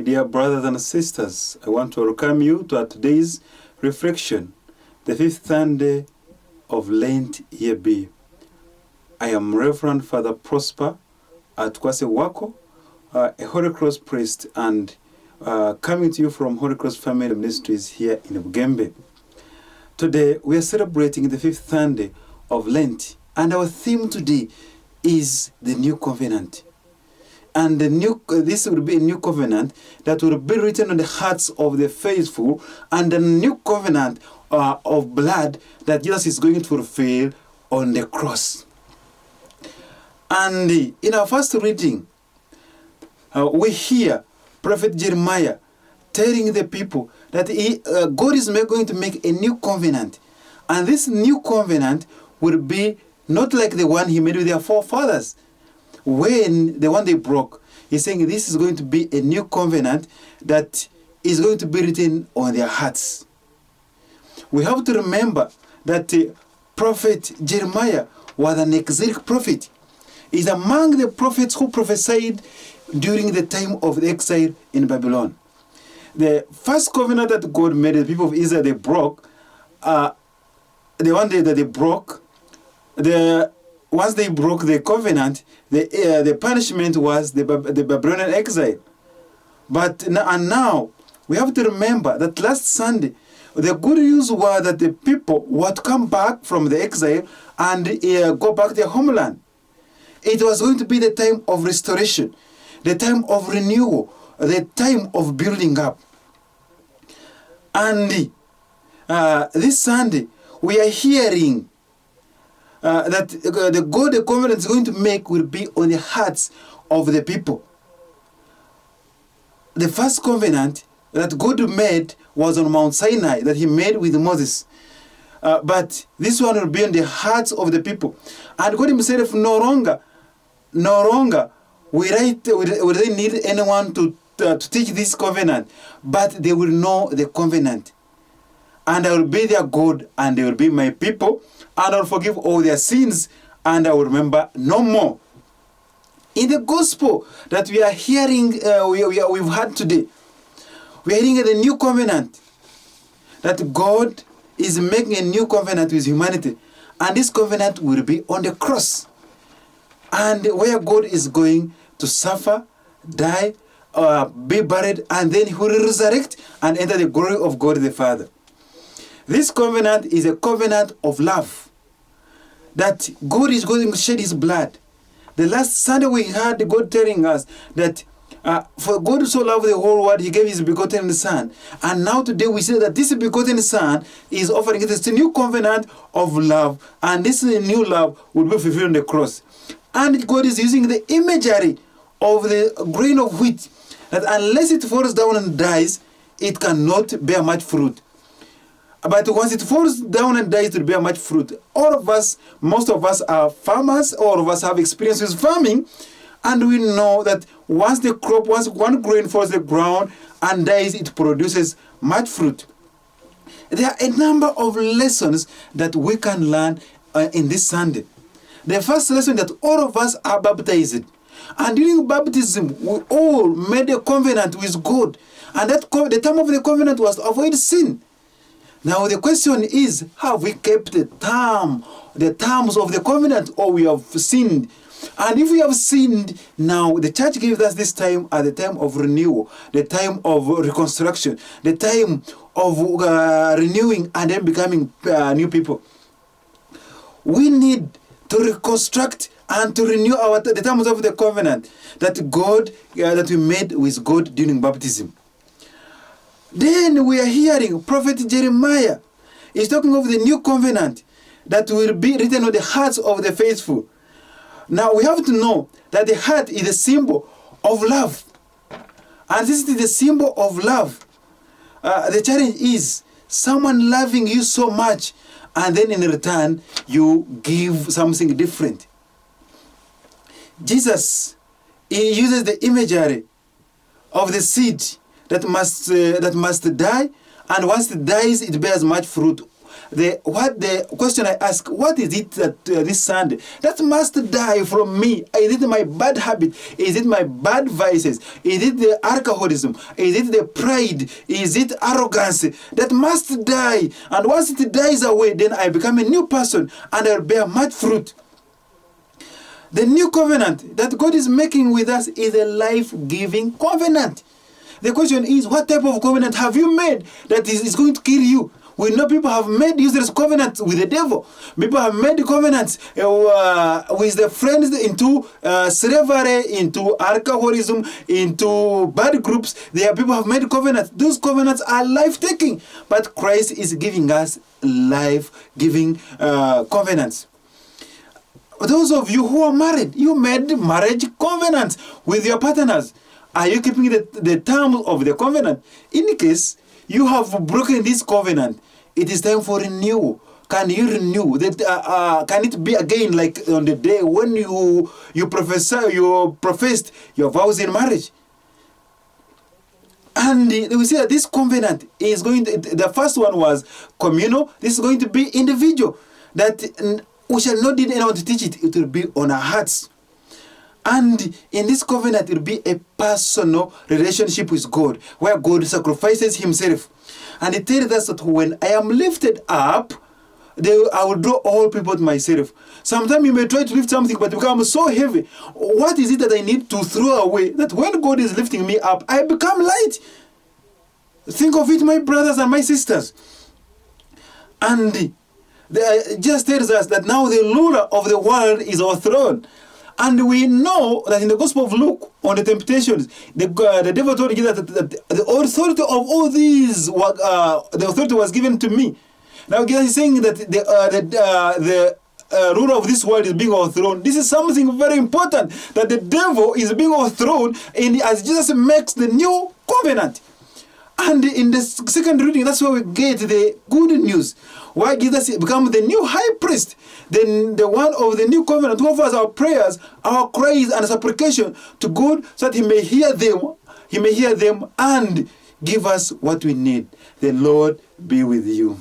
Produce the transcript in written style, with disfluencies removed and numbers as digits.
dear brothers and sisters, I want to welcome you to today's reflection, the 5th Sunday of Lent Year B. I am Reverend Father Prosper at 𝐒𝐔𝐍𝐃𝐀, a Holy Cross priest, and coming to you from Holy Cross Family Ministries here in Bugembe. Today we are celebrating the 5th Sunday of Lent, and our theme today is the New Covenant. And this will be a new covenant that will be written on the hearts of the faithful, and a new covenant of blood that Jesus is going to fulfill on the cross. And in our first reading, we hear Prophet Jeremiah telling the people that God is going to make a new covenant. And this new covenant will be not like the one he made with their forefathers. When the one they broke, he's saying this is going to be a new covenant that is going to be written on their hearts. We have to remember that Prophet Jeremiah was an exilic prophet. He's among the prophets who prophesied during the time of the exile in Babylon. The first covenant that God made the people of Israel, they broke, the one day that they broke, once they broke the covenant, the punishment was the Babylonian exile. But now, we have to remember that last Sunday, the good news was that the people would come back from the exile and go back to their homeland. It was going to be the time of restoration, the time of renewal, the time of building up. And this Sunday, we are hearing that the covenant is going to make will be on the hearts of the people. The first covenant that God made was on Mount Sinai, that he made with Moses. But this one will be on the hearts of the people. And God himself no longer will they need anyone to teach this covenant, but they will know the covenant. And I will be their God, and they will be my people, and I will forgive all their sins, and I will remember no more. In the gospel that we are hearing, we've had today, we are hearing the new covenant, that God is making a new covenant with humanity, and this covenant will be on the cross, and where God is going to suffer, die, be buried, and then he will resurrect and enter the glory of God the Father. This covenant is a covenant of love, that God is going to shed his blood. The last Sunday we heard God telling us that for God so loved the whole world, he gave his begotten Son. And now today we say that this begotten Son is offering this new covenant of love, and this new love will be fulfilled on the cross. And God is using the imagery of the grain of wheat, that unless it falls down and dies, it cannot bear much fruit. But once it falls down and dies, it will bear much fruit. All of us, most of us are farmers. All of us have experience with farming. And we know that once one grain falls to the ground and dies, it produces much fruit. There are a number of lessons that we can learn in this Sunday. The first lesson that all of us are baptized. And during baptism, we all made a covenant with God. And the term of the covenant was to avoid sin. Now the question is, have we kept the terms of the covenant, or we have sinned? And if we have sinned, now the church gives us this time as the time of renewal, the time of reconstruction, the time of renewing and then becoming new people. We need to reconstruct and to renew the terms of the covenant that we made with God during baptism. Then we are hearing Prophet Jeremiah is talking of the new covenant that will be written on the hearts of the faithful. Now we have to know that the heart is a symbol of love. And this is the symbol of love. The challenge is someone loving you so much, and then in return you give something different. Jesus, he uses the imagery of the seed that must die, and once it dies, it bears much fruit. the question I ask, what is it that this Sunday that must die from me? Is it my bad habit? Is it my bad vices? Is it the alcoholism? Is it the pride? Is it arrogance that must die? And once it dies away, then I become a new person and I'll bear much fruit. The new covenant that God is making with us is a life-giving covenant. The question is, what type of covenant have you made that is going to kill you? We know people have made useless covenants with the devil. People have made covenants with their friends into slavery, into alcoholism, into bad groups. People have made covenants. Those covenants are life-taking. But Christ is giving us life-giving covenants. Those of you who are married, you made marriage covenants with your partners. Are you keeping the terms of the covenant? In case you have broken this covenant, it is time for renewal. Can you renew? Can it be again like on the day when you professed your vows in marriage? And we see that this covenant is going to, the first one was communal. This is going to be individual. That we shall not need anyone to teach it. It will be on our hearts. And in this covenant, it will be a personal relationship with God, where God sacrifices himself. And it tells us that when I am lifted up, I will draw all people to myself. Sometimes you may try to lift something, but it becomes so heavy. What is it that I need to throw away? That when God is lifting me up, I become light. Think of it, my brothers and my sisters. And just tells us that now the ruler of the world is overthrown. And we know that in the Gospel of Luke, on the temptations, the devil told Jesus that the authority of all these, the authority was given to me. Now Jesus is saying that the ruler of this world is being overthrown. This is something very important, that the devil is being overthrown as Jesus makes the new covenant. And in the second reading, that's where we get the good news. Why Jesus becomes the new high priest, then the one of the new covenant, who offers our prayers, our cries and supplication to God, so that he may hear them and give us what we need. The Lord be with you.